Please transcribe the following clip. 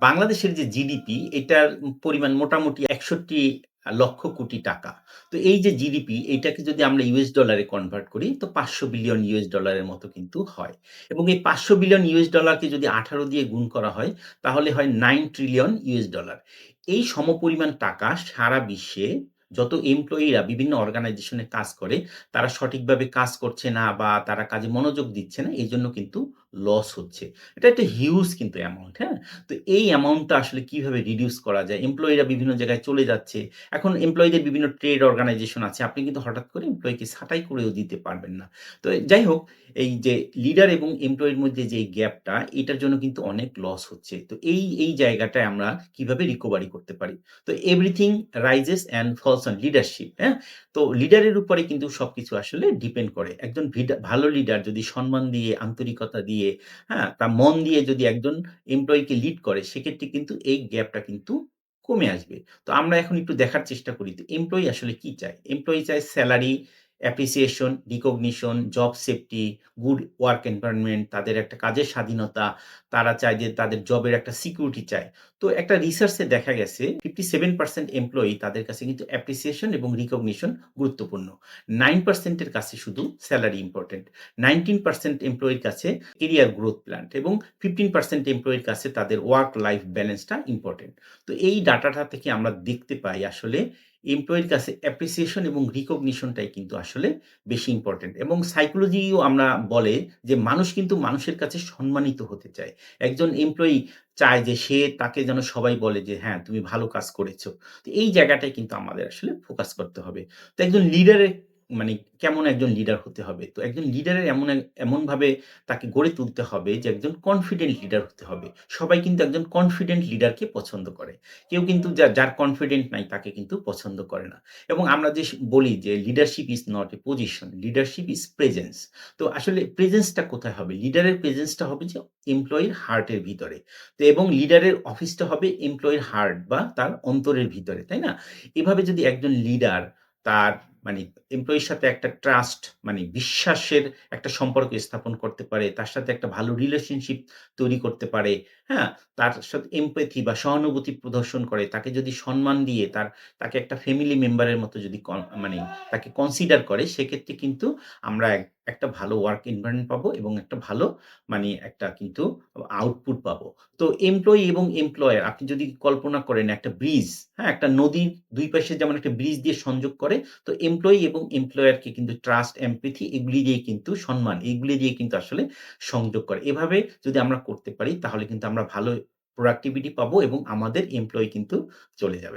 বাংলাদেশের যে জিডিপি এটার পরিমাণ মোটামুটি ৬১ লক্ষ কোটি টাকা। তো এই যে জিডিপি এটাকে যদি আমরা ইউএস ডলারে কনভার্ট করি তো ৫০০ বিলিয়ন ইউএস ডলারের মতো কিন্তু হয়। এবং এই ৫০০ বিলিয়ন ইউএস ডলারকে যদি ১৮ দিয়ে গুণ করা হয় তাহলে হয় ৯ ট্রিলিয়ন ইউএস ডলার। এই সমপরিমাণ টাকা সারা বিশ্বে যত এমপ্লয়িরা বিভিন্ন অর্গানাইজেশনে কাজ করে তারা সঠিকভাবে কাজ করছে না বা তারা কাজে মনোযোগ দিচ্ছে না এজন্য কিন্তু লস হচ্ছে। এটা একটা হিউজ কিন্তু অ্যামাউন্ট, হ্যাঁ? তো এই অ্যামাউন্টটা আসলে কিভাবে রিডিউস করা যায়? এমপ্লয়িরা বিভিন্ন জায়গায় চলে যাচ্ছে। এখন এমপ্লয়িদের বিভিন্ন ট্রেড অর্গানাইজেশন আছে। আপনি কিন্তু হঠাৎ করে এমপ্লয়িকে ছাঁটাই করেও দিতে পারবেন না। তো যাই হোক, এই যে লিডার এবং এমপ্লয়ির মধ্যে যে এই গ্যাপটা, এটার জন্য কিন্তু অনেক লস হচ্ছে। তো এই জায়গাটায় আমরা কিভাবে রিকভারি করতে পারি? তো everything rises and falls on leadership, হ্যাঁ? তো লিডারের উপরে কিন্তু সবকিছু আসলে ডিপেন্ড করে। একজন ভালো লিডার যদি সম্মান দিয়ে, আন্তরিকতা দিয়ে, হ্যাঁ? তার মন দিয়ে যদি একজন এমপ্লয়িকে লিড করে সেক্ষেত্রে কিন্তু এই গ্যাপটা কিন্তু কমে আসবে। তো আমরা এখন একটু দেখার চেষ্টা করি তো এমপ্লয়ি আসলে কি চায়? এমপ্লয়ি চায় salary, appreciation, recognition, job safety, good work environment, তাদের একটা কাজের স্বাধীনতা, তারা চায় যে তাদের জবের একটা সিকিউরিটি চায়। তো একটা রিসার্চে দেখা গেছে 57% এমপ্লয়ি তাদের কাছে কিন্তু অ্যাপ্রিসিয়েশন এবং রিকগনিশন গুরুত্বপূর্ণ। 9% এর কাছে শুধু সেলারি ইম্পোর্টেন্ট। 19% এমপ্লয়ির কাছে কেরিয়ার গ্রোথ প্ল্যান এবং 15% এমপ্লয়ির কাছে তাদের ওয়ার্ক লাইফ ব্যালেন্সটা ইম্পোর্টেন্ট। তো এই ডাটাটা থেকে আমরা দেখতে পাই আসলে এমপ্লয়ির কাছে অ্যাপ্রিসিয়েশন এবং রিকগনিশনটাই কিন্তু আসলে বেশি ইম্পোর্টেন্ট এবং সাইকোলজিও আমরা বলে যে মানুষ কিন্তু মানুষের কাছে সম্মানিত হতে চায়। একজন এমপ্লয়ি চায় যে তাকে যেন সবাই বলে যে, "হ্যাঁ, তুমি ভালো কাজ করেছো।" তো এই জায়গাটায় কিন্তু আমাদের আসলে ফোকাস করতে হবে। তো একজন লিডারের মানে কেমন একজন লিডার হতে হবে? তো একজন লিডারের এমনভাবে তাকে গড়ে তুলতে হবে যে একজন কনফিডেন্ট লিডার হতে হবে। সবাই কিন্তু একজন কনফিডেন্ট লিডারকে পছন্দ করে। কেউ কিন্তু যার কনফিডেন্ট নাই তাকে কিন্তু পছন্দ করে না। এবং আমরা যে বলি যে leadership is not a position, leadership is presence. তো আসলে প্রেজেন্সটা কোথায় হবে? লিডারের প্রেজেন্সটা হবে যে এমপ্লয়ির হার্টের ভিতরে। তো এবং লিডারের অফিসটা হবে এমপ্লয়ির হার্ট বা তার অন্তরের ভিতরে, তাই না? এভাবে যদি একজন লিডার তার মানে এমপ্লয়ির সাথে একটা ট্রাস্ট মানে বিশ্বাসের একটা সম্পর্ক স্থাপন করতে পারে, তার সাথে একটা ভালো রিলেশনশিপ তৈরি করতে পারে, হ্যাঁ? তার সাথে এমপ্যাথি বা সহানুভূতি প্রদর্শন করে, তাকে যদি সম্মান দিয়ে তাকে একটা ফ্যামিলি মেম্বারের মতো যদি মানে তাকে কনসিডার করে সেক্ষেত্রে কিন্তু আমরা একটা ভালো ওয়ার্ক এনভায়রনমেন্ট পাবো এবং একটা ভালো মানে একটা কিন্তু আউটপুট পাবো। তো এমপ্লয়ি এবং এমপ্লয়ার আপনি যদি কল্পনা করেন একটা ব্রিজ, হ্যাঁ? একটা নদীর ২ পাশে যেমন একটা ব্রিজ দিয়ে সংযোগ করে, তো এমপ্লয়ি এবং এমপ্লয়ারকে কিন্তু ট্রাস্ট, এমপ্যাথি এগুলি দিয়ে কিন্তু সম্মান, এগুলি দিয়ে কিন্তু আসলে সংযোগ করে। এভাবে যদি আমরা করতে পারি তাহলে কিন্তু আমরা ভালো প্রোডাক্টিভিটি পাবো এবং আমাদের এমপ্লয়ি কিন্তু চলে যাবে।